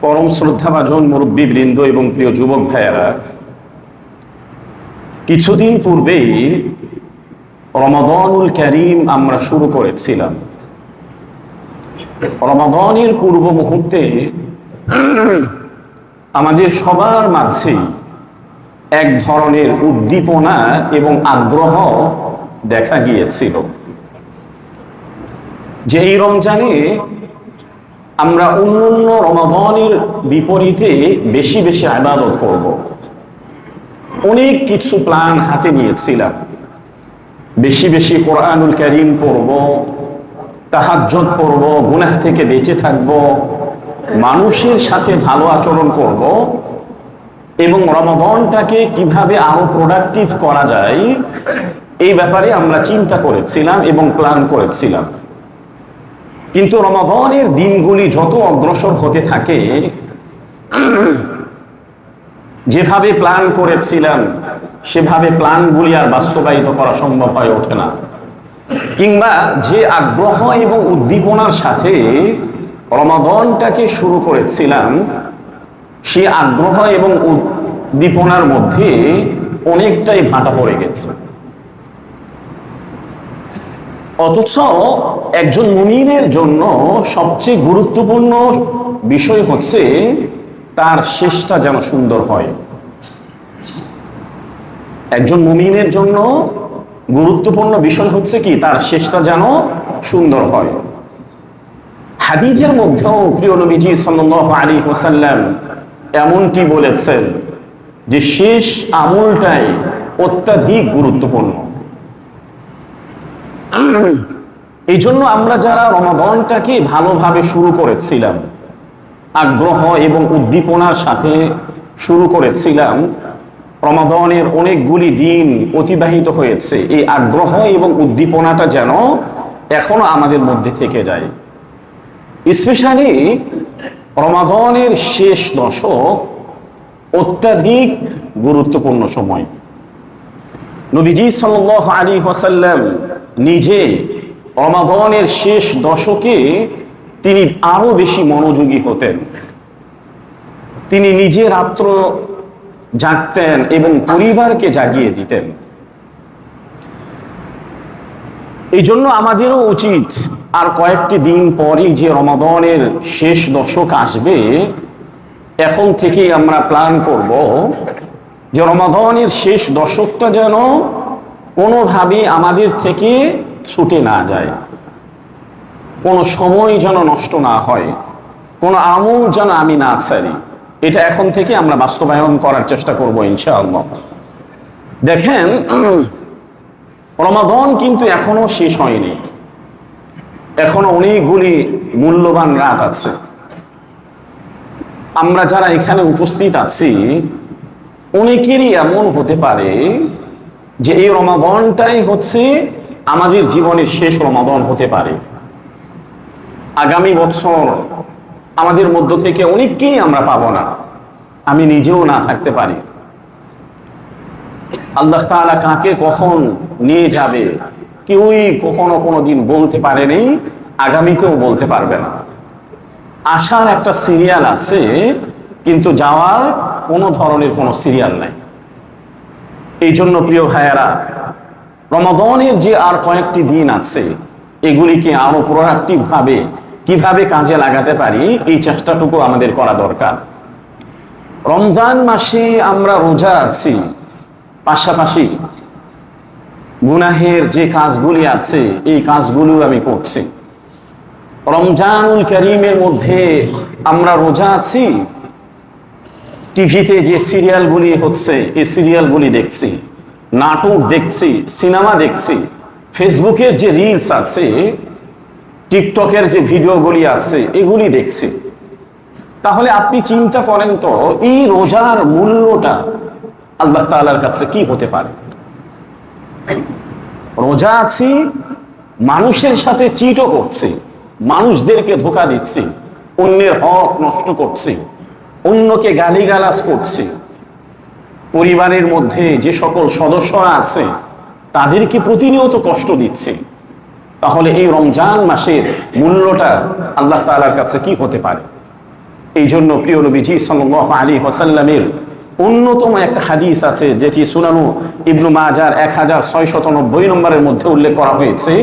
পরম শ্রদ্ধাভাজন মুরব্বীবৃন্দ এবং প্রিয় যুবক ভাইয়েরা, কিছুদিন পূর্বেই রমাদানুল কারীম আমরা শুরু করেছিলাম। রমাদানের পূর্ব মুহূর্তে আমাদের সবার মাঝে এক ধরনের উদ্দীপনা এবং আগ্রহ দেখা গিয়েছিল যে এই রমজানে আমরা অন্যান্য রমাদানের বিপরীতে বেশি বেশি ইবাদত করব। অনেক কিছু প্ল্যান হাতে নিয়েছিলাম। বেশি বেশি কোরআনুল কারীম পড়ব, তাহাজ্জুদ পড়ব, গুনাহ থেকে বেঁচে থাকব, মানুষের সাথে ভালো আচরণ করব এবং রমাদানটাকে কিভাবে আরো প্রোডাক্টিভ করা যায় এই ব্যাপারে আমরা চিন্তা করেছিলাম এবং প্ল্যান করেছিলাম। কিন্তু রমাদানের দিনগুলি যত অগ্রসর হতে থাকে, যেভাবে প্ল্যান করেছিলাম সেভাবে প্ল্যানগুলি আর বাস্তবায়িত করা সম্ভব হয়ে ওঠে না, কিংবা যে আগ্রহ এবং উদ্দীপনার সাথে রমাদানটাকে শুরু করেছিলাম সে আগ্রহ এবং উদ্দীপনার মধ্যে অনেকটাই ভাটা পড়ে গেছে। অথচ একজন মুমিনের জন্য সবচেয়ে গুরুত্বপূর্ণ বিষয় হচ্ছে তার শেষটা যেন সুন্দর হয়। একজন মুমিনের জন্য গুরুত্বপূর্ণ বিষয় হচ্ছে কি, তার শেষটা যেন সুন্দর হয়। হাদিসের মধ্যেও প্রিয় নবীজি সাল্লাল্লাহু আলাইহি ওয়াসাল্লাম এমনটি বলেছেন যে শেষ আমলটাই অত্যাধিক গুরুত্বপূর্ণ। এই জন্য আমরা যারা রমাদানটাকে ভালোভাবে শুরু করেছিলাম, আগ্রহ এবং উদ্দীপনার সাথে শুরু করেছিলাম, রমাদানের অনেকগুলি দিন অতিবাহিত হয়েছে, এই আগ্রহ এবং উদ্দীপনাটা যেন এখনো আমাদের মধ্যে থেকে যায়। স্পেশালি রমাদানের শেষ দশক অত্যাধিক গুরুত্বপূর্ণ সময়। নবীজি সাল্লাল্লাহু আলাইহি ওয়াসাল্লাম নিজে রমাদানের শেষ দশকে তিনি আরো বেশি মনোযোগী হতেন। তিনি নিজে রাত্র জাগতেন এবং পরিবারকে জাগিয়ে দিতেন। এই জন্য আমাদেরও উচিত আর কয়েকটি দিন পরই যে রমাদানের শেষ দশক আসবে, এখন থেকেই আমরা প্ল্যান করব যে রমাদানের শেষ দশকটা যেন কোনোভাবে আমাদের থেকে ছুটে না যায়, কোনো সময় যেন নষ্ট না হয়, কোনো আমল যেন আমি না ছাড়ি। এটা এখন থেকে আমরা বাস্তবায়ন করার চেষ্টা করব ইনশাআল্লাহ। দেখেন, রমাদান কিন্তু এখনো শেষ হয়নি, এখনো অনেকগুলি মূল্যবান রাত আছে। আমরা যারা এখানে উপস্থিত আছি অনেকেরই এমন হতে পারে যে এই রমাদানটাই হচ্ছে আমাদের জীবনের শেষ রমাদান হতে পারে। আগামী বছর আমাদের মধ্য থেকে অনেককেই আমরা পাবো না, আমি নিজেও না থাকতে পারি। আল্লাহ তাআলা কাকে কখন নিয়ে যাবে কেউই কখনো কোনোদিন বলতে পারেনি, আগামীতেও বলতে পারবে না। আসার একটা সিরিয়াল আছে, কিন্তু যাওয়ার কোনো ধরনের কোনো সিরিয়াল নাই। এই জন্য প্রিয় ভাইয়েরা, রমাদানের যে আর কয়েকটি দিন আছে এগুলিকে আরো প্রোডাক্টিভ ভাবে কিভাবে কাজে লাগাতে পারি এই চেষ্টাটুকু আমাদের করা দরকার। রমজান মাসে আমরা রোজা আছি, পাশাপাশি গুনাহের যে কাজগুলি আছে এই কাজগুলো আমি করছি। রমজানুল কারীমের মধ্যে আমরা রোজা আছি, টিভিতে যে সিরিয়ালগুলি হচ্ছে এই সিরিয়ালগুলি দেখছি, নাটক দেখছি, সিনেমা দেখছি, ফেসবুকের যে রিলস আছে, টিকটকের যে ভিডিওগুলি আছে এগুলি দেখছি। তাহলে আপনি চিন্তা করেন তো এই রোজার মূল্যটা আল্লাহ তাআলার কাছে কি হতে পারে। রোজা আছি, মানুষের সাথে চিটও করছি, মানুষদেরকে ধোঁকা দিচ্ছি, অন্যের হক নষ্ট করছি, অন্যকে গালিগালাজ করছি, পরিবারের মধ্যে যে সকল সদস্যরা আছে তাদেরকে প্রতিনিয়ত কষ্ট দিচ্ছি। তাহলে এই রমজান মাসের মূল্যটা আল্লাহ তাআলার কাছে কি হতে পারে। এই জন্য প্রিয় নবীজি সাল্লাল্লাহু আলাইহি ওয়াসাল্লামের অন্যতম একটা হাদিস আছে, যেটি সুনানু ইবনু মাজার 1690 নম্বরের মধ্যে উল্লেখ করা হয়েছে।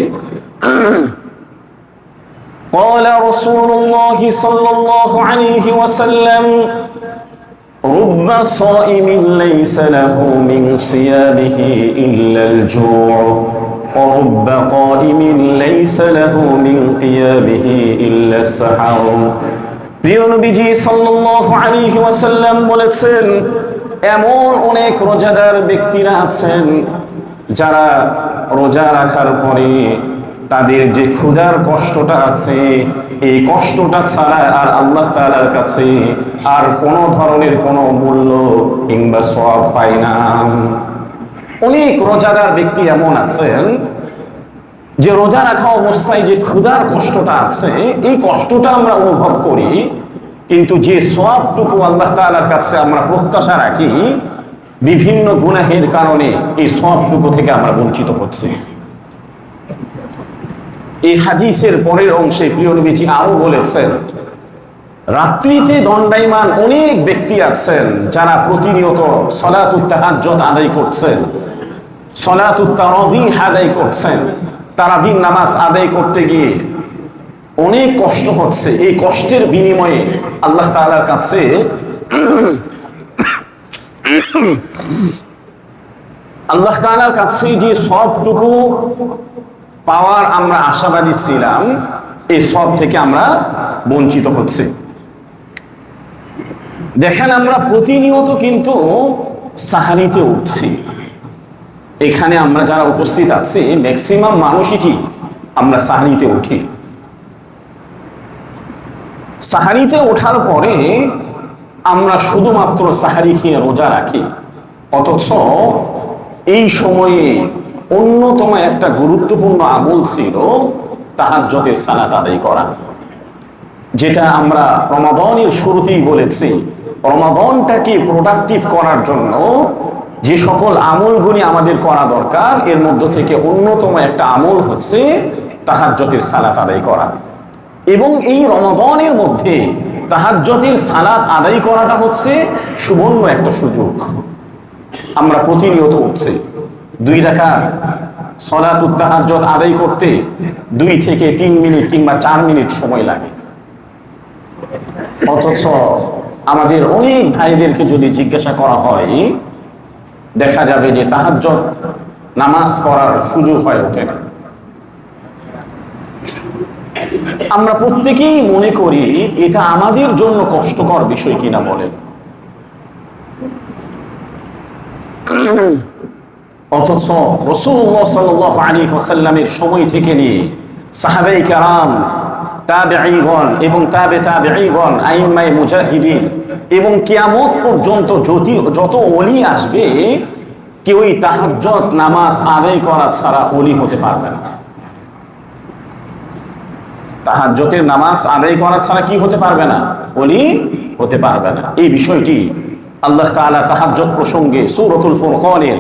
قال رسول الله صلى الله عليه وسلم رب صائم ليس له من صيامه إلا الجوع ورب قائم ليس له من قيامه إلا السحر। প্রিয় নবীজি সাল্লাল্লাহু আলাইহি ওয়াসাল্লাম বলেছেন, এমন অনেক রোজাদার ব্যক্তিরা আছেন যারা রোজা রাখার পরে তাদের যে ক্ষুধার কষ্টটা আছে, এই কষ্টটা ছাড়া আর আল্লাহ তাআলার কাছে আর কোনো ধরনের কোনো মূল্য কিংবা সওয়াব পায় না। অনেক রোজাদার ব্যক্তি এমন আছেন যে রোজা রাখা অবস্থায় যে ক্ষুধার কষ্টটা আছে, এই কষ্টটা আমরা অনুভব করি, কিন্তু যে সওয়াবটুকু আল্লাহ তাআলার কাছে আমরা প্রত্যাশা রাখি, বিভিন্ন গুনাহের কারণে এই সওয়াবটুকু থেকে আমরা বঞ্চিত হচ্ছি। এই হাদিসের পরের অংশে প্রিয় নবীজি আরো বলেছেন, রাত্রিতে দণ্ডায়মান অনেক ব্যক্তি আছেন যারা প্রতিনিয়ত সলাতুত তাহাজ্জুদ আদায় করছেন, সলাতুত তারাবিহ আদায় করছেন। তারাবির নামাজ আদায় করতে গিয়ে অনেক কষ্ট হচ্ছে, এই কষ্টের বিনিময়ে আল্লাহ তাআলার কাছে আল্লাহ তাআলার কাছে যে সবটুকু পাওয়ার আমরা আশাবাদী ছিলাম, এই সব থেকে আমরা বঞ্চিত হচ্ছে। দেখেন, আমরা প্রতিনিয়ত কিন্তু সাহারিতে উঠছি। এখানে আমরা যারা উপস্থিত আছি ম্যাক্সিমাম মানুষই কি আমরা সাহারিতে উঠি। সাহারিতে ওঠার পরে আমরা শুধুমাত্র সাহারি খেয়ে রোজা রাখি, অথচ এই সময়ে অন্যতম একটা গুরুত্বপূর্ণ আমল ছিল তাহাজ্জুদের সালাত আদায় করা, যেটা আমরা রমাদানের শুরুতেই বলেছি। রমাদানটাকে প্রোডাক্টিভ করার জন্য যে সকল আমলগুলি আমাদের করা দরকার, এর মধ্য থেকে অন্যতম একটা আমল হচ্ছে তাহাজ্জুদের সালাত আদায় করা। এবং এই রমাদানের মধ্যে তাহাজ্জুদের সালাত আদায় করাটা হচ্ছে সুবর্ণ একটা সুযোগ। আমরা প্রতিনিয়ত উঠছি, 2 রাকাত সলাতুত তাহাজ্জুদ আদায় করতে 2 থেকে 3 মিনিট কিংবা 4 মিনিট সময় লাগে, অথচ আমাদের অনেক ভাইদেরকে যদি জিজ্ঞাসা করা হয়, দেখা যাবে যে তাহাজ্জুদ নামাজ পড়ার সুযোগ হয়ে ওঠে না। আমরা প্রত্যেকেই মনে করি এটা আমাদের জন্য কষ্টকর বিষয় কিনা বলেন, অথচ রাসূলুল্লাহ সাল্লাল্লাহু আলাইহি ওয়াসাল্লামের সময় থেকে নিয়ে সাহাবায়ে কেরাম, তাবেঈগণ এবং তাবেঈগণ, আইম্মায়ে মুজাহিদিন এবং কিয়ামত পর্যন্ত যত ওলি আসবে, কেউই তাহাজ্জুদ নামাজ আদায় করা ছাড়া ওলি হতে পারবে না। তাহাজ্জুদের নামাজ আদায় করা ছাড়া কি হতে পারবে না? ওলি হতে পারবে না। এই বিষয়টি আল্লাহ তাআলা তাহাজ্জুদ প্রসঙ্গে সূরাতুল ফুরকানের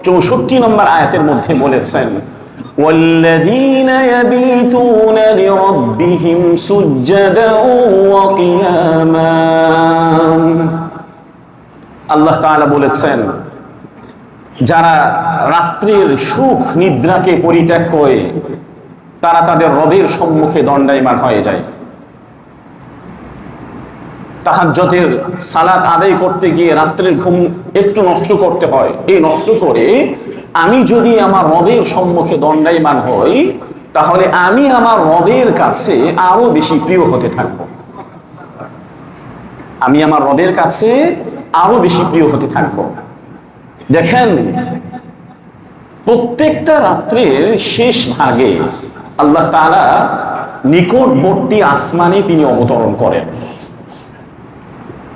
64 নম্বর আয়াতের মধ্যে বলেছেন, ওয়াল্লাযীনা ইয়াবিতুনা লিরাব্বিহিম সুজদান ওয়া কিয়ামা। আল্লাহ তাআলা বলেছেন, যারা রাত্রির সুখ নিদ্রাকে পরিত্যাগ করে তারা তাদের রবের সম্মুখে দণ্ডায়মান হয়ে যায়। তাহাজ্জুদের সালাত আদায় করতে গিয়ে রাত্রের ঘুম একটু নষ্ট করতে হয়। এই নষ্ট করে আমি যদি আমার রবের সম্মুখে দণ্ডায়মান হই, তাহলে আমি আমার রবের কাছে আরো বেশি প্রিয় হতে থাকবো। আমি আমার রবের কাছে আরো বেশি প্রিয় হতে থাকবো। দেখেন, প্রত্যেকটা রাত্রের শেষ ভাগে আল্লাহ তাআলা নিকটবর্তী আসমানে তিনি অবতরণ করেন।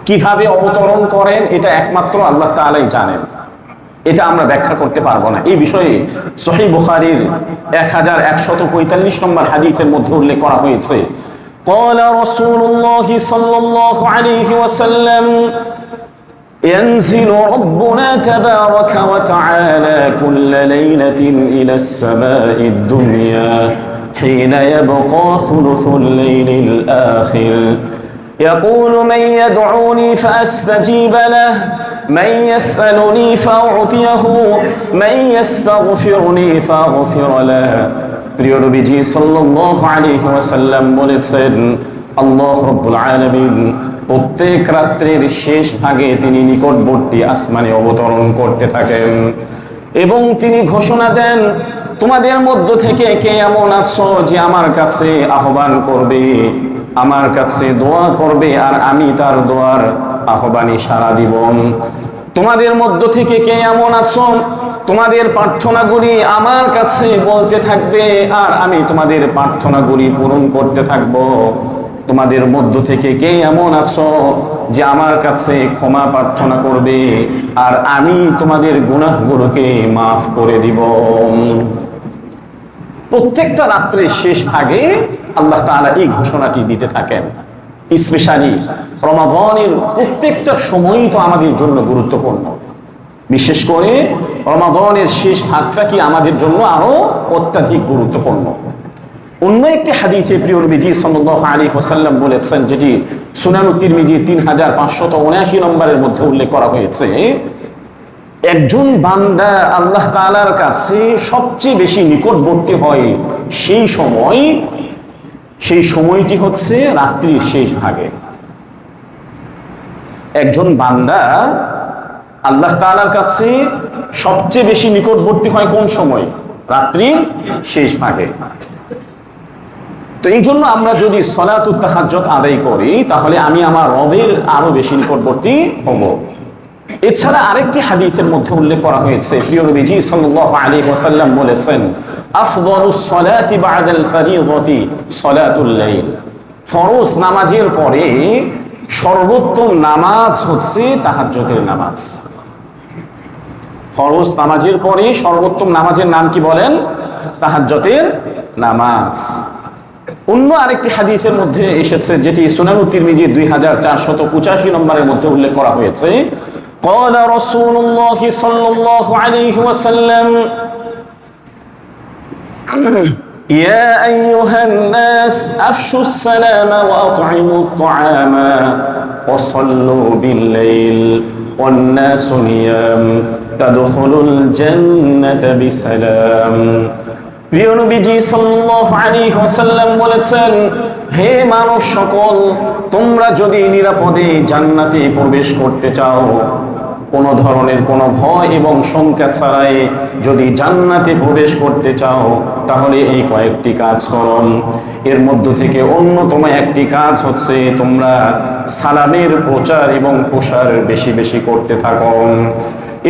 কিভাবে অবতরণ করেন এটা একমাত্র আল্লাহ তাআলাই জানেন, এটা আমরা ব্যাখ্যা করতে পারবো না। এই বিষয়ে সহিহ বুখারীর 1145 নম্বর হাদিসের মধ্যে উল্লেখ করা হয়েছে, قال رسول الله صلى الله عليه وسلم ينزل ربنا تبارك وتعالى كل ليلة إلى السماء الدنيا حين يبقى ثلث الليل الآخر يقول من يدعوني فأستجيب له من يسألني فأعطيه من يستغفرني فأغفر له। প্রিয় নবীজি সাল্লাল্লাহু আলাইহি ওয়াসাল্লাম বলেছেন, আল্লাহ রাব্বুল আলামিন প্রত্যেক রাত্রির শেষ ভাগে তিনি নিকটবর্তী আসমানে অবতরণ করতে থাকেন এবং তিনি ঘোষণা দেন, তোমাদের মধ্য থেকে কে এমন আছো যে আমার কাছে আহ্বান করবে, আমার কাছে দোয়া করবে আর আমি তার দোয়ার আহ্বানে সাড়া দিব। তোমাদের মধ্য থেকে কে এমন আছো তোমাদের প্রার্থনাগুলি আমার কাছে বলতে থাকবে আর আমি তোমাদের প্রার্থনাগুলি পূরণ করতে থাকব। তোমাদের মধ্য থেকে কে এমন আছো যে আমার কাছে ক্ষমা প্রার্থনা করবে আর আমি তোমাদের গুনাহগুলোকে মাফ করে দিব। প্রত্যেকটা রাত্রের শেষ ভাগে আল্লাহ তাআলা এই ঘোষণাটি দিতে থাকেন। স্পেশালি রমাদানের প্রত্যেকটা সময়ই তো আমাদের জন্য গুরুত্বপূর্ণ, বিশেষ করে রমাদানের শেষ ভাগটা কি আমাদের জন্য আরো অত্যাধিক গুরুত্বপূর্ণ। অন্য একটি হাদিসে প্রিয় নবীজি সাল্লাল্লাহু আলাইহি ওয়াসাল্লাম বলেছেন, যেটি সুনান তিরমিজি 3579 নম্বরের মধ্যে উল্লেখ করা হয়েছে, একজন বান্দা আল্লাহ তাআলার কাছে সবচেয়ে বেশি নিকটবর্তী হয় সেই সময়টি হচ্ছে রাত্রির শেষ ভাগে। একজন বান্দা আল্লাহ তাআলার কাছে সবচেয়ে বেশি নিকটবর্তী হয় কোন সময়? রাত্রির শেষ ভাগে। তো এই জন্য আমরা যদি সলাতুত তাহাজ্জুদ আদায় করি তাহলে আমি আমার রবের আরো বেশি নিকটবর্তী হব। এছাড়া আরেকটি হাদিসের মধ্যে উল্লেখ করা হয়েছে, প্রিয় নবীজি সাল্লাল্লাহু আলাইহি ওয়াসাল্লাম বলেছেন, আফদালুস সালাতি বা'দাল ফারিযাতি সালাতুল লাইল। ফরজ নামাজের পরে সর্বোত্তম নামাজ হচ্ছে তাহাজ্জুদের নামাজ। ফরজ নামাজের পরে সর্বোত্তম নামাজের নাম কি বলেন? তাহাজ্জুদের নামাজ। অন্য আরেকটি হাদিসের মধ্যে এসেছে, যেটি সুনান তিরমিজি 2485 নম্বরের মধ্যে উল্লেখ করা হয়েছে, قال رسول الله صلى الله عليه وسلم يا أيها الناس أفشوا السلام وأطعموا الطعام وصلوا بالليل والناس نيام تدخلوا الجنة بسلام। প্রিয় নবীজি সাল্লাল্লাহু আলাইহি ওয়াসাল্লাম বলেছেন, হে মানব সকল, তোমরা যদি নিরাপদে জান্নাতে প্রবেশ করতে চাও, কোনো ধরনের কোনো ভয় এবং শঙ্কা ছাড়াই যদি জান্নাতে প্রবেশ করতে চাও, তাহলে এই কয়েকটি কাজ করো। এর মধ্য থেকে অন্যতম একটি কাজ হচ্ছে তোমরা সালামের প্রচার এবং প্রসার বেশি বেশি করতে থাকো।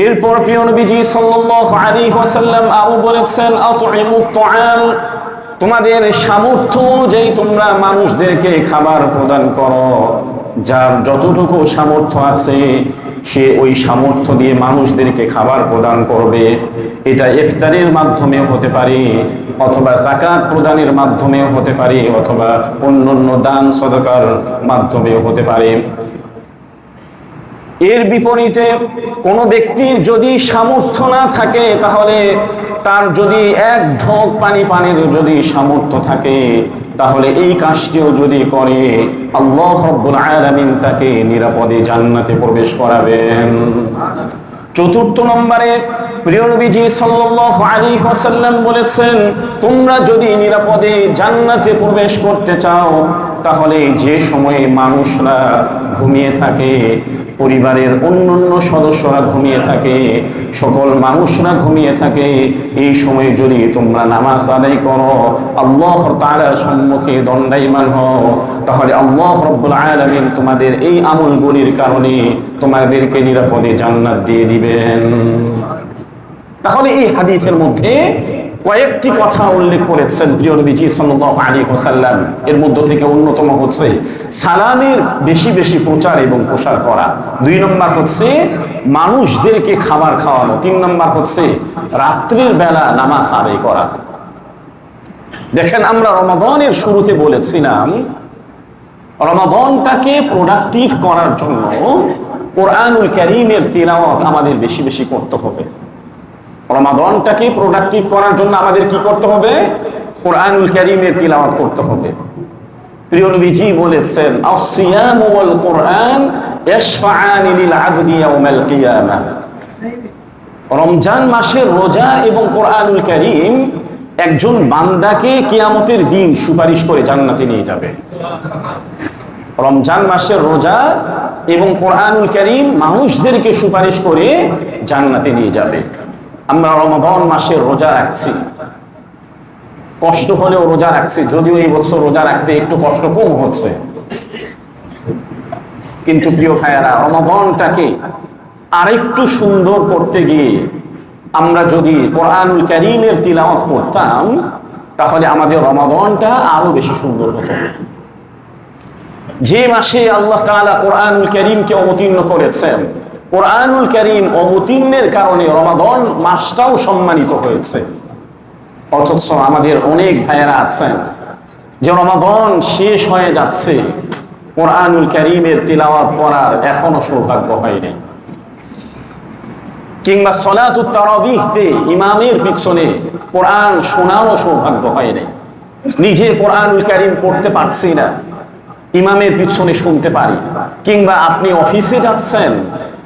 এরপর প্রিয় নবীজি সাল্লাল্লাহু আলাইহি ওয়াসাল্লাম আরো বলেছেন, আতইমুত তাআম, তোমাদের সামর্থ্য অনুযায়ী তোমরা মানুষদেরকে খাবার প্রদান করো। যার যতটুকু সামর্থ্য আছে সে ওই সামর্থ্য দিয়ে মানুষদেরকে খাবার প্রদান করবে। এটা ইফতারের মাধ্যমে হতে পারে, অথবা যাকাত প্রদানের মাধ্যমেও হতে পারে, অথবা অন্যান্য দান সদকার মাধ্যমেও হতে পারে। এর বিপরীতে কোনো ব্যক্তির যদি সামর্থ্য না থাকে, তাহলে তার যদি এক ঢোক পানি পানের যদি সামর্থ্য থাকে, তাহলে এই কাজটিও যদি করে, আল্লাহ রাব্বুল আলামিন তাকে নিরাপদে জান্নাতে প্রবেশ করাবেন। চতুর্থ নম্বরে প্রিয় নবীজি সাল্লাল্লাহু আলাইহি ওয়াসাল্লাম বলেছেন, তোমরা যদি নিরাপদে জান্নাতে প্রবেশ করতে চাও, তাহলে যে সময়ে মানুষরা ঘুমিয়ে থাকে, পরিবারের অন্যান্য সদস্যরা ঘুমিয়ে থাকে, সকল মানুষরা ঘুমিয়ে থাকে, এই সময়ে যদি তোমরা নামাজ আদায় করো, আল্লাহ তাআলার সম্মুখে দণ্ডায়মান হও, তাহলে আল্লাহ রাব্বুল আলামিন তোমাদের এই আমলগুলির কারণে তোমাদেরকে নিরাপদে জান্নাত দিয়ে দিবেন। তাহলে এই হাদিসের মধ্যে কয়েকটি কথা উল্লেখ করেছেন প্রিয় নবীজি সাল্লাল্লাহু আলাইহি ওয়াসাল্লাম। এর মধ্য থেকে অন্যতম হচ্ছে সালামের বেশি বেশি প্রচার এবং প্রসার করা। 2 নম্বর হচ্ছে মানুষদেরকে খাবার খাওয়ানো। 3 নম্বর হচ্ছে রাত্রির বেলা নামাজ আদায় করা। দেখেন, আমরা রমাদানের শুরুতে বলেছিলাম, রমাদানটাকে প্রোডাক্টিভ করার জন্য কোরআনুল কারীমের তিলাওয়াত আমাদের বেশি বেশি করতে হবে। রমাদানটাকে প্রোডাক্টিভ করার জন্য আমাদের কি করতে হবে? কোরআনুল কারীমের তিলাওয়াত করতে হবে। প্রিয় নবীজি বলেছেন, আস-সিয়াম ওয়াল কুরআন ইয়াশফাআনি লিল আবদি ইয়াউমাল কিয়ামাহ। রমজান মাসের রোজা এবং কোরআনুল কারীম একজন বান্দাকে কিয়ামতের দিন সুপারিশ করে জান্নাতে নিয়ে যাবে। রমজান মাসের রোজা এবং কোরআনুল কারীম মানুষদেরকে সুপারিশ করে জান্নাতে নিয়ে যাবে। আমরা রমাদান মাসের রোজা রাখছি, কষ্ট হলেও রোজা রাখছি, যদিও এই বছর রোজা রাখতে একটু কষ্ট কম হচ্ছে, কিন্তু প্রিয় ভাইয়ারা, রমাদানটাকে আরেকটু সুন্দর করতে গিয়ে আমরা যদি কোরআনুল কারীমের তিলাওয়াত করতাম, তাহলে আমাদের রমাদানটা আরো বেশি সুন্দর হতো। যে মাসে আল্লাহ তাআলা কোরআনুল কারীমকে অবতীর্ণ করেছেন, কোরআনুল কারীম অবতীর্ণের কারণে রমাদান মাসটাও সম্মানিত হয়েছে। অথচ আমাদের অনেক ভাইয়েরা আছেন যে রমাদান শেষ হয়ে যাচ্ছে, কোরআনুল কারীমের তিলাওয়াত করার এখনো সৌভাগ্য হয়নি, কিংবা সলাতুত তারাবিহতে ইমামের পিছনে কোরআন শোনারও সৌভাগ্য হয়নি। নিজে কোরআনুল কারীম পড়তে পারছি না, ইমামের পিছনে শুনতে পারি। কিংবা আপনি অফিসে যাচ্ছেন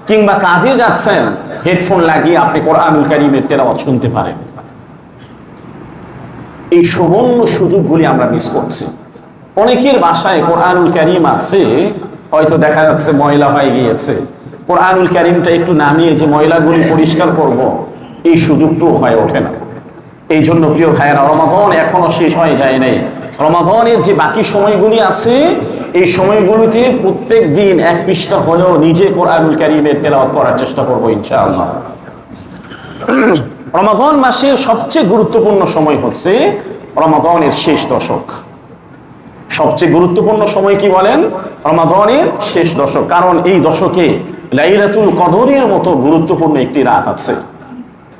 কিংবা কাজে যাচ্ছেন, হেডফোন লাগিয়ে আপনি কোরআনুল কারীমের তেলাওয়াত শুনতে পারেন। এই সুবর্ণ সুযোগগুলি আমরা মিস করছি। অনেকের বাসায় কোরআনুল কারীম আছে, হয়তো দেখা যাচ্ছে ময়লা হয়ে গিয়েছে, কোরআনুল কারীমটা একটু নামিয়ে যে ময়লাগুলি পরিষ্কার করব, এই সুযোগটাও হয়ে ওঠে না। এই জন্য প্রিয় ভাইয়েরা, রমাদান এখনো শেষ হয়ে যায় নাই। রমাদানের যে বাকি সময়গুলি আছে, এই সময়গুলিতে প্রত্যেক দিন এক পৃষ্ঠা হলেও নিজে কোরআনুল কারীমের তেলাওয়াত করার চেষ্টা করব ইনশাআল্লাহ। রমাদান মাসের সবচেয়ে গুরুত্বপূর্ণ সময় হচ্ছে রমাদানের শেষ দশক। সবচেয়ে গুরুত্বপূর্ণ সময় কি বলেন? রমাদানের শেষ দশক। কারণ এই দশকে লাইলাতুল কদরের মতো গুরুত্বপূর্ণ একটি রাত আছে।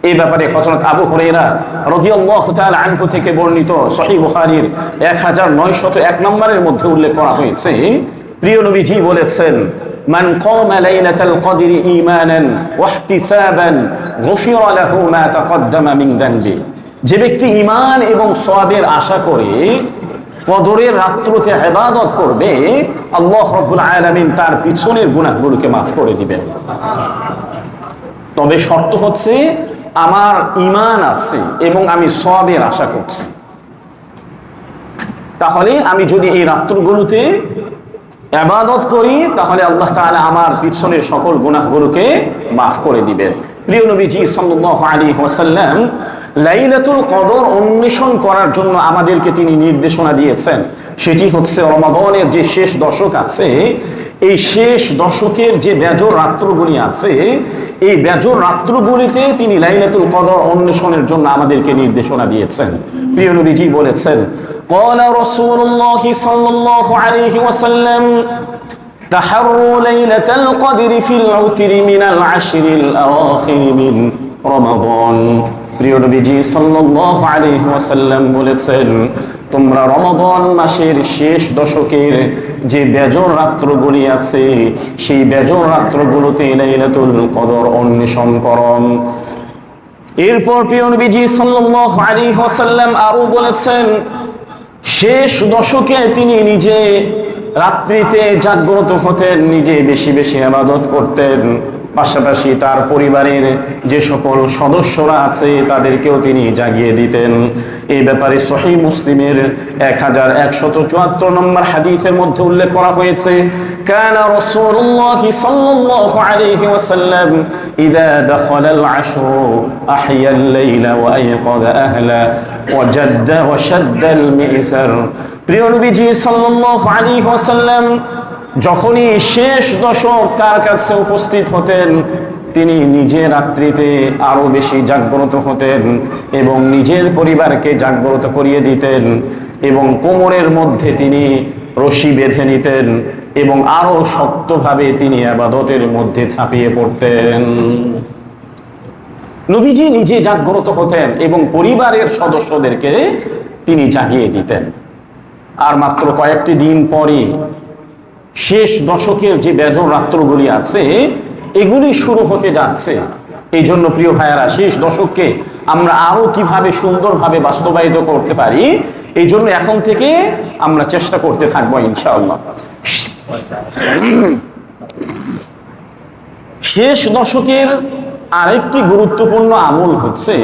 এই ব্যাপারে হযরত আবু হুরায়রা রাদিয়াল্লাহু তাআলা আনহু থেকে বর্ণিত সহিহ বুখারীর 1901 নম্বরের মধ্যে উল্লেখ করা হয়েছে, প্রিয় নবীজি বলেছেন, মান কামা লাইলাতাল কদরি ঈমানান ওয়া ইহতিসাবান গুফিরা লাহু মা তাকদ্দামা মিন যানবি। যে ব্যক্তি ঈমান এবং সওয়াবের আশা করে কদরের রাত্রিতে ইবাদত করবে, আল্লাহ রাব্বুল আলামিন তার পিছনের গুনাহগুলোকে মাফ করে দিবেন। তবে শর্ত হচ্ছে আমার ঈমান আছে এবং আমি সওয়াবের আশা করছি। তাহলে আমি যদি এই রাত্রিগুলোতে ইবাদত করি, তাহলে আল্লাহ তাআলা আমার পিছনের সকল গুনাহগুলোকে মাফ করে দিবেন। প্রিয় নবীজি সাল্লাল্লাহু আলাইহি ওয়াসাল্লাম লাইলাতুল কদর অন্বেষণ করার জন্য আমাদেরকে তিনি নির্দেশনা দিয়েছেন। সেটি হচ্ছে রমাদানের যে শেষ দশক আছে, এই শেষ দশকের যে বেজর রাত্রগুলি আছে, এই বেজর রাত্রগুলিতে তিনি লাইলাতুল কদর অন্বেষণের জন্য আমাদেরকে নির্দেশনা দিয়েছেন। প্রিয় নবীজি বলেছেন, ক্বালা রাসূলুল্লাহ সাল্লাল্লাহু আলাইহি ওয়াসাল্লাম তাহাররু লাইলাতাল কদরি ফিল উতরি মিনাল আশরিল আওয়াখির মিন রমাদান। প্রিয় নবীজি সাল্লাল্লাহু আলাইহি ওয়াসাল্লাম বলেছেন, তোমরা রমাদান মাসের শেষ দশকের যে বেজর রাত্রগুলি আছে, সেই বেজর রাত্রগুলোতে লাইলাতুল কদর অন্বেষণ করো। এরপর প্রিয় নবীজি সাল্লাল্লাহু আলাইহি ওয়াসাল্লাম আরো বলেছেন, শেষ দশকে তিনি নিজে রাত্রিতে জাগ্রত হতেন, নিজে বেশি বেশি ইবাদত করতেন, পাশাপাশি তার পরিবারের যে সকল সদস্যরা আছে তাদেরকেও তিনি জাগিয়ে দিতেন। এই ব্যাপারে সহিহ মুসলিমের 1174 নম্বর হাদিসের মধ্যে উল্লেখ করা হয়েছে, কানা রাসূলুল্লাহ সাল্লাল্লাহু আলাইহি ওয়াসাল্লাম ইযা দাখালাল আশরু আহইয়াল লাইলা ওয়া আইকাযা আহলা ওয়া জাদ্দা ওয়া শাদ্দাল মি'সার। প্রিয় নবীজি সাল্লাল্লাহু আলাইহি ওয়াসাল্লাম যখনই শেষ দশক তার কাছে উপস্থিত হতেন, তিনি নিজে রাত্রিতে আরো বেশি জাগ্রত হতেন এবং নিজের পরিবারকে জাগ্রত করিয়ে দিতেন এবং কোমরের মধ্যে তিনি রশি বেঁধে নিতেন এবং আরো শক্তভাবে তিনি ইবাদতের মধ্যে ঝাঁপিয়ে পড়তেন। নবীজি নিজে জাগ্রত হতেন এবং পরিবারের সদস্যদেরকে তিনি জাগিয়ে দিতেন। আর মাত্র কয়েকটি দিন পরে শেষ দশকের যে বেজর রাত্রগুলি আছে, এগুলি শুরু হতে যাচ্ছে। এই জন্য প্রিয় ভাইয়েরা, শেষ দশককে আমরা আরো কিভাবে সুন্দরভাবে বাস্তবায়িত করতে পারি, এই জন্য এখন থেকে আমরা চেষ্টা করতে থাকবো ইনশাআল্লাহ। শেষ দশকের আরেকটি গুরুত্বপূর্ণ আমল হচ্ছে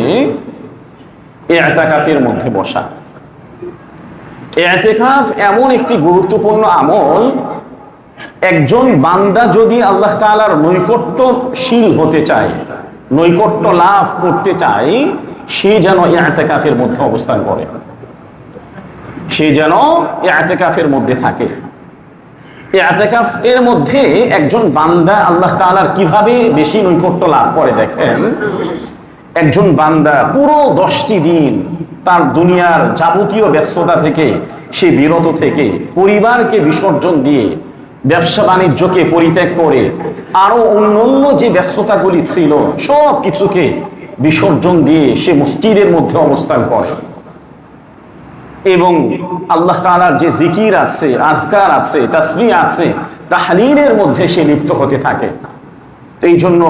ইতিকাফের মধ্যে বসা। ইতিকাফ এমন একটি গুরুত্বপূর্ণ আমল, একজন বান্দা যদি আল্লাহ তাআলার নৈকট্যশীল হতে চায়, নৈকট্য লাভ করতে চায়, সে যেন ইতিকাফের মধ্যে অবস্থান করে, সে যেন ইতিকাফের মধ্যে থাকে। ইতিকাফ এর মধ্যে একজন বান্দা আল্লাহ তাআলার কিভাবে বেশি নৈকট্য লাভ করে দেখেন। একজন বান্দা পুরো 10টি দিন তার দুনিয়ার যাবতীয় ব্যস্ততা থেকে সে বিরত থেকে, পরিবারকে বিসর্জন দিয়ে, ব্যবসা বাণিজ্যকে পরিত্যাগ করে, আরো অন্যান্য যে ব্যস্ততাগুলি ছিল সব কিছুকে বিসর্জন দিয়ে সে মসজিদের মধ্যে অবস্থান করে এবং আল্লাহ তাআলার যে জিকির আছে, আজকার আছে, তাসবিহ আছে, তাহলিলের মধ্যে সে লিপ্ত হতে থাকে। এই জন্য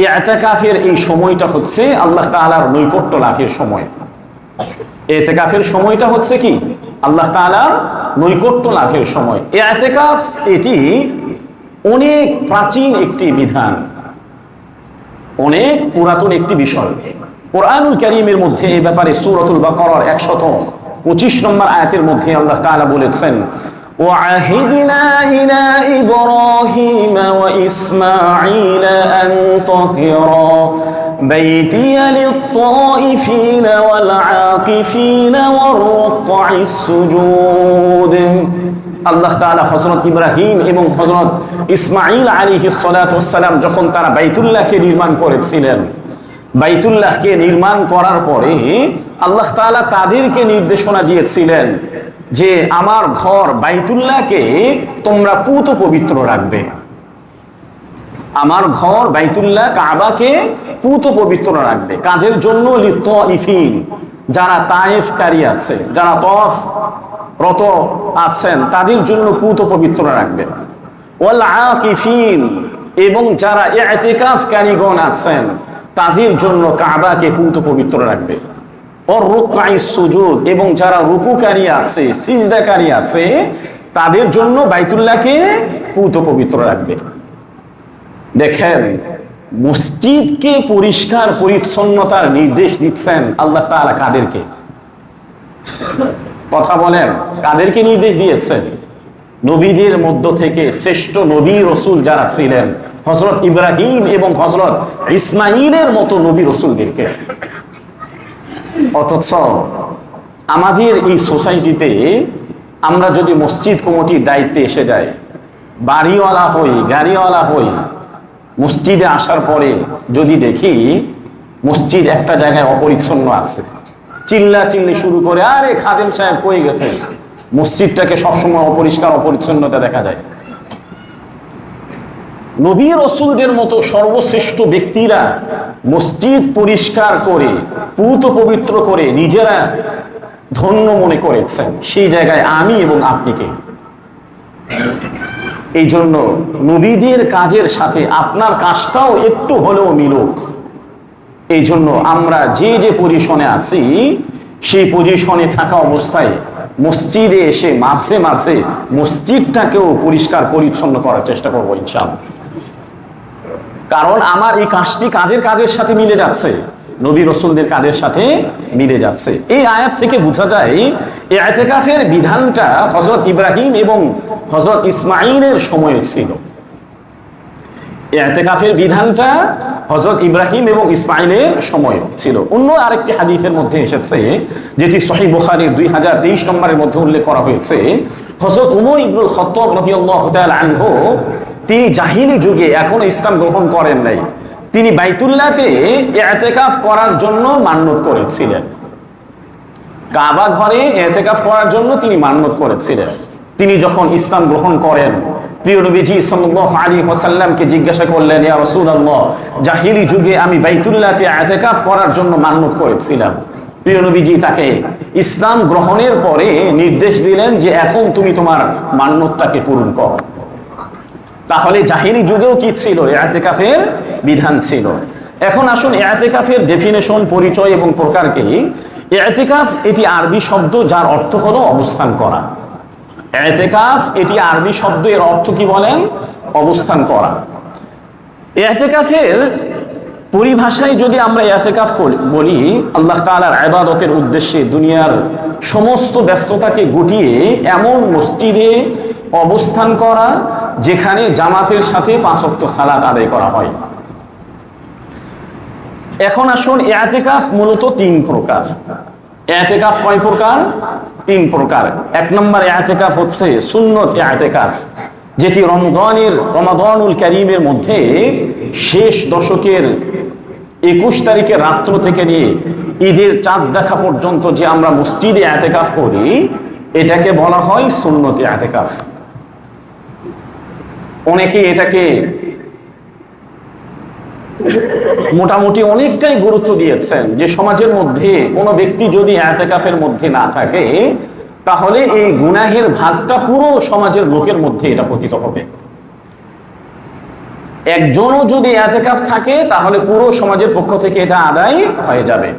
ইতিকাফের এই সময়টা হচ্ছে আল্লাহ তাআলার নৈকট্য লাভের সময়। ইতিকাফের সময়টা হচ্ছে কি? আল্লাহ তাআলার নৈকট্য লাভের সময়। ইতিকাফ এটি অনেক প্রাচীন একটি বিধান, অনেক পুরাতন একটি বিষয়। কোরআনুল কারীমের মধ্যে এই ব্যাপারে সূরাতুল বাকারার 125 নম্বর আয়াতের মধ্যে আল্লাহ তাআলা বলেছেন, وعهدنا إلى إبراهيم وإسماعيل أن طهرا بيتي للطائفين والعاكفين والركع السجود। আল্লাহ তাআলা হযরত ইব্রাহিম এবং হযরত ইসমাঈল আলাইহিস সালাতু ওয়াস সালাম যখন তারা বাইতুল্লাহকে নির্মাণ করেছিলেন, বাইতুল্লাহকে নির্মাণ করার পরে আল্লাহ তাআলা তাদেরকে নির্দেশনা দিয়েছিলেন যে আমার ঘর বাইতুল্লাহকে তোমরা পুত পবিত্র রাখবে। আমার ঘর বাইতুল্লাহ কাবাকে পুত পবিত্র রাখবে। কাদের জন্য? লিত্তাইফিন, যারা তায়েফকারী আছে, যারা তওয়াফ রত আছেন তাদের জন্য পুত পবিত্র রাখবে। ওয়াল আকিফিন, এবং যারা ইতিকাফকারীগণ আছেন তাদের জন্য কাবাকে পুত পবিত্র রাখবে। ওর রুকআই সুজুদ, এবং যারা রুকুকারী আছে, সিজদাকারী আছে তাদের জন্য বাইতুল্লাহকে পুত পবিত্র রাখবে। দেখেন, মসজিদকে পরিষ্কার পরিচ্ছন্নতার নির্দেশ দিচ্ছেন আল্লাহ তাআলা কাদেরকে? কথা বলেন, কাদেরকে নির্দেশ দিয়েছেন? নবীদের মধ্য থেকে শ্রেষ্ঠ নবী রাসূল যারা ছিলেন, হযরত ইব্রাহিম এবং হযরত ইসমাঈলের মতো নবী রাসূলদেরকে। অথচ আমাদের এই সোসাইটিতে আমরা যদি মসজিদ কমিটির দায়িত্বে এসে যাই, বাড়িওয়ালা হই, গাড়িওয়ালা হই, মসজিদে আসার পরে যদি দেখি মসজিদ একটা জায়গায় অপরিচ্ছন্ন আছে, চিল্লা চিল্লি শুরু করে, আরে খাদেম সাহেব কই গেছেন, মসজিদটাকে সবসময় অপরিষ্কার অপরিচ্ছন্নতা দেখা যায়। নবী রাসূলদের মতো সর্বশ্রেষ্ঠ ব্যক্তিরা মসজিদ পরিষ্কার করে, পুত পবিত্র করে নিজেরা ধন্য মনে করেছেন, সেই জায়গায় আমি এবং আপনি কে? এই জন্য নবীদের কাজের সাথে আপনার কাজটাও একটু হলেও মিলুক। এই জন্য আমরা যে যে পজিশনে আছি সেই পজিশনে থাকা অবস্থায় মসজিদে এসে মাঝে মাঝে মসজিদটাকেও পরিষ্কার পরিচ্ছন্ন করার চেষ্টা করবো ইনশাআল্লাহ। কারণ আমার এই কাজটি কাদের কাজের সাথে মিলে যাচ্ছে? নবী রাসূলদের কাজের সাথে মিলে যাচ্ছে। এই আয়াত থেকে বোঝা যায় ইতিকাফের বিধানটা হযরত ইব্রাহিম এবং হযরত ইসমাঈলের সময়ে ছিল। ইতিকাফের বিধানটা হযরত ইব্রাহিম এবং ইসমাঈলের সময় ছিল। অন্য আরেকটি হাদিসের মধ্যে এসেছে, যেটি সহিহ বুখারীর 2023 নম্বরের মধ্যে উল্লেখ করা হয়েছে, হযরত উমর ইবনুল খাত্তাব রাদিয়াল্লাহু তাআলা আনহু, তিনি জাহিলি যুগে এখনো ইসলাম গ্রহণ করেন নাই, তিনি বাইতুল্লাহতে ইতিকাফ করার জন্য মান্নত করেছিলেন। কাবা ঘরে ইতিকাফ করার জন্য তিনি মান্নত করেছিলেন। তিনি যখন ইসলাম গ্রহণ করেন, প্রিয় নবীজি সাল্লাল্লাহু আলাইহি ওয়াসাল্লামকে জিজ্ঞাসা করলেন, ইয়া রাসূলুল্লাহ, জাহিলি যুগে আমি বাইতুল্লাহতে ইতিকাফ করার জন্য মান্নত করেছিলাম। প্রিয় নবীজি তাকে ইসলাম গ্রহণের পরে নির্দেশ দিলেন যে এখন তুমি তোমার মান্নতটাকে পূরণ করো। তাহলে জাহিলি যুগেও কি ছিল? ইতিকাফের বিধান ছিল। এখন আসুন ইতিকাফের ডেফিনেশন, পরিচয় এবং প্রকার কি। ইতিকাফ এটি আরবি শব্দ যার অর্থ হলো অবস্থান করা। ইতিকাফ এটি আরবি শব্দ, এর অর্থ কি বলেন? অবস্থান করা। ইতিকাফের পরিভাষায় যদি আমরা ইতিকাফ বলি, আল্লাহ তাআলার ইবাদতের উদ্দেশ্যে দুনিয়ার সমস্ত ব্যস্ততাকে গুটিয়ে এমন মসজিদে অবস্থান করা যেখানে জামাতের সাথে 5 ওয়াক্ত সালাত আদায় করা হয়। এখন আসুন, ইতিকাফ মূলত 3 প্রকার। ইতিকাফ কয় প্রকার? 3 প্রকার। 1 নম্বর ইতিকাফ হচ্ছে সুন্নত ইতিকাফ, যেটি রমাদানুল কারীমের মধ্যে শেষ দশকের 21 তারিখের রাত্র থেকে নিয়ে ঈদের চাঁদ দেখা পর্যন্ত যে আমরা মসজিদে ইতিকাফ করি, এটাকে বলা হয় সুন্নত ইতিকাফ। অনেকে এটাকে মোটামুটি অনেকটাই গুরুত্ব দিয়েছেন যে সমাজের মধ্যে কোনো ব্যক্তি যদি ইতিকাফের মধ্যে না থাকে তাহলে এই গুনাহের ভাগটা পুরো সমাজের লোকের মধ্যে এটা পতিত হবে। একজনও যদি ইতিকাফ থাকে তাহলে পুরো সমাজের পক্ষ থেকে এটা আদায় হয়ে যাবে।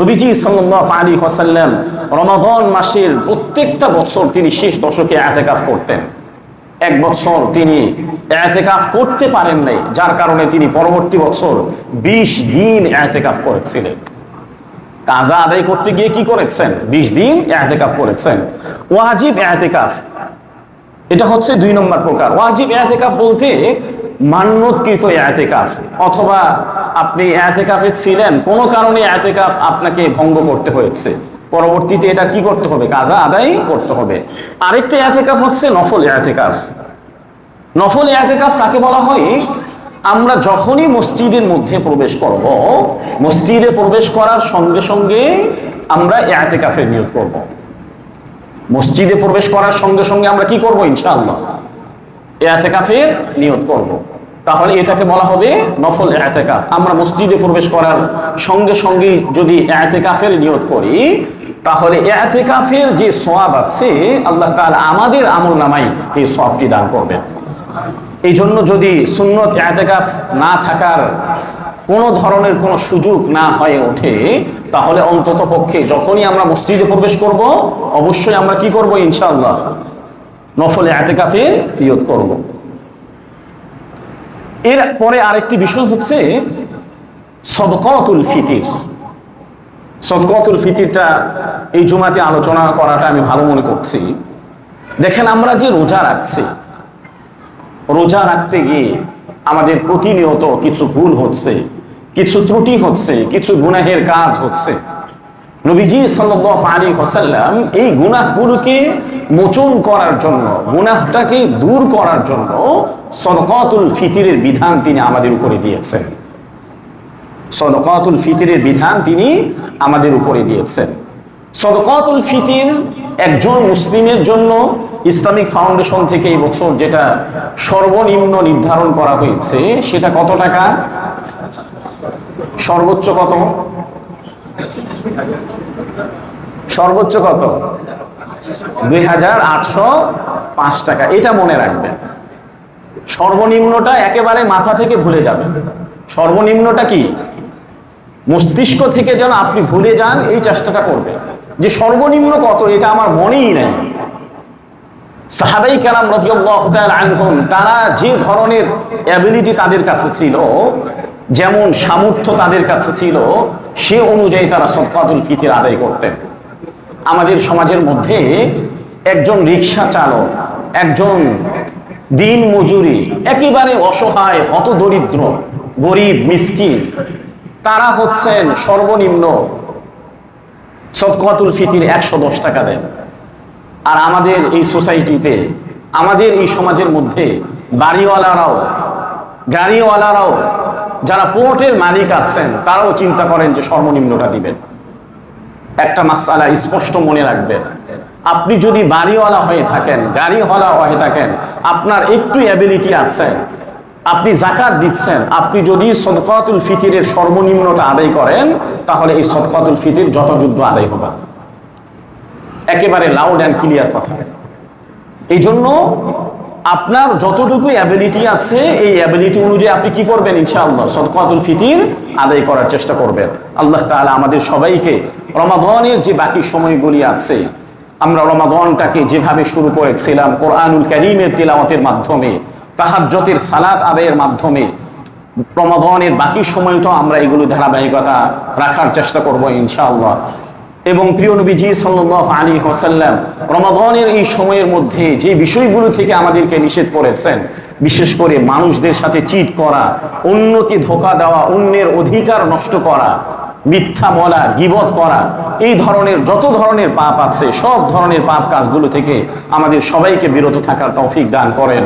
নবীজি সাল্লাল্লাহু আলাইহি ওয়াসাল্লাম রমাদান মাসের প্রত্যেকটা বছর তিনি শেষ দশকে ইতিকাফ করতেন। 1 বছর তিনি ইতিকাফ করতে পারেন নাই, যার কারণে তিনি পরবর্তী বছর 20 দিন ইতিকাফ করেছিলেন। কাজা আদায় করতে গিয়ে কি করেছেন? 20 দিন ইতিকাফ করেছেন। ওয়াজিব ইতিকাফ, এটা হচ্ছে 2 নম্বর প্রকার। ওয়াজিব ইতিকাফ বলতে মান্যতকৃত ইতিকাফ, অথবা আপনি ইতিকাফে ছিলেন, কোনো কারণে ইতিকাফ আপনাকে ভঙ্গ করতে হয়েছে, পরবর্তীতে এটা কি করতে হবে? কাজা আদায় করতে হবে। আরেকটা ইতিকাফ হচ্ছে নফল ইতিকাফ। নফল ইতিকাফ কাকে বলা হয়? আমরা যখনই মসজিদের মধ্যে প্রবেশ করব, মসজিদে প্রবেশ করার সঙ্গে সঙ্গে আমরা ইতিকাফের নিয়ত করব। মসজিদে প্রবেশ করার সঙ্গে সঙ্গে আমরা কি করব? ইনশাআল্লাহ ইতিকাফের নিয়ত করব। তাহলে এটাকে বলা হবে নফল ইতিকাফ। আমরা মসজিদে প্রবেশ করার সঙ্গে সঙ্গে যদি ইতিকাফের নিয়ত করি তাহলে ইতিকাফের যে সওয়াব আছে আল্লাহ তাআলা আমাদের আমলনামায় এই সওয়াবটি দান করবেন। এই জন্য যদি সুন্নত ইতিকাফ না থাকার কোনো ধরনের কোনো সুযোগ না হয়ে ওঠে তাহলে অন্তত পক্ষে যখনই আমরা মসজিদে প্রবেশ করব অবশ্যই আমরা কি করব? ইনশাআল্লাহ নফল ইতিকাফে নিয়ত করব। এর পরে আরেকটি বিষয় হচ্ছে সাদকাতুল ফিতর। সাদকাতুল ফিতরটা এই জুমাতে আলোচনা করাটা আমি ভালো মনে করছি। দেখেন, আমরা যে রোজা রাখছি, রোজা রাখতে গিয়ে আমাদের প্রতিনিয়ত কিছু ভুল হচ্ছে, কিছু ত্রুটি হচ্ছে, কিছু গুনাহের কাজ হচ্ছে। নবীজি সাল্লাল্লাহু আলাইহি ওয়াসাল্লাম এই গুনাহগুলোকে মোচন করার জন্য, গুনাহটাকে দূর করার জন্য সাদকাতুল ফিতরের বিধান তিনি আমাদের উপরে দিয়েছেন। সাদকাতুল ফিতরের বিধান তিনি আমাদের উপরে দিয়েছেন। সাদকাতুল ফিতর একজন মুসলিমের জন্য ইসলামিক ফাউন্ডেশন থেকে এই বছর যেটা সর্বনিম্ন নির্ধারণ করা হয়েছে সেটা কত টাকা? সর্বোচ্চ কত? সর্বোচ্চ কত? 2805 টাকা। এটা মনে রাখবেন। সর্বনিম্নটা একেবারে মাথা থেকে ভুলে যাবেন। সর্বনিম্নটা কি? মস্তিষ্ক থেকে যেন আপনি ভুলে যান এই চেষ্টাটা করবে যে সর্বনিম্ন কত, এটা আমার মনেই নাই। সাহাবাই কেরাম রাদিয়াল্লাহু তাআলা আনহুম তারা যে ধরনের অ্যাবিলিটি তাদের কাছে ছিল, যেমন সামর্থ্য তাদের কাছে ছিল, সে অনুযায়ী তারা সাদকাতুল ফিতর আদায় করতেন। আমাদের সমাজের মধ্যে একজন রিকশা চালক, একজন দিন মজুরি, একেবারে অসহায়, হতদরিদ্র, গরিব, মিসকিন, তারা হচ্ছেন সর্বনিম্ন সাদকাতুল ফিতর 110 টাকা দেন। আর আমাদের এই সোসাইটিতে, আমাদের এই সমাজের মধ্যে বাড়িওয়ালারাও, গাড়িওয়ালারাও, যারা প্লটের মালিক আছেন তারাও চিন্তা করেন যে সর্বনিম্নটা দিবেন। একটা মাসআলা স্পষ্ট মনে রাখবেন, আপনি যদি বাড়িওয়ালা হয়ে থাকেন, গাড়িওয়ালা হয়ে থাকেন, আপনার একটু অ্যাবিলিটি আছে, আপনি যাকাত দিচ্ছেন, আপনি যদি সাদকাতুল ফিতরের সর্বনিম্নটা আদায় করেন তাহলে এই সাদকাতুল ফিতর যথাযথ আদায় হবে। একেবারে লাউড অ্যান্ড ক্লিয়ার কথা। এই জন্য আপনার যতটুকু অ্যাবিলিটি আছে এই অ্যাবিলিটি অনুযায়ী আপনি কি করবেন? ইনশাআল্লাহ সদকাতুল ফিতির আদায় করার চেষ্টা করবেন। আল্লাহ তাআলা আমাদের সবাইকে রমাদানের যে বাকি সময়গুলি আছে, আমরা রমাদানটাকে যেভাবে শুরু করেছিলাম কোরআনুল কারীমের তিলাওয়াতের মাধ্যমে, তাহাজ্জুদের সালাত আদায়ের মাধ্যমে, রমাদানের বাকি সময়টা আমরা এগুলো ধারাবাহিকতা রাখার চেষ্টা করব ইনশাআল্লাহ। এবং প্রিয় নবীজি সাল্লাল্লাহু আলাইহি ওয়াসাল্লাম রমাদানের এই সময়ের মধ্যে যে বিষয়গুলো থেকে আমাদেরকে নিষেধ করেছেন, বিশেষ করে মানুষদের সাথে চিট করা, অন্যকে ধোঁকা দেওয়া, অন্যের অধিকার নষ্ট করা, মিথ্যা বলা, গীবত করা, এই ধরনের যত ধরনের পাপ আছে সব ধরনের পাপ কাজগুলো থেকে আমাদের সবাইকে বিরত থাকার তৌফিক দান করেন।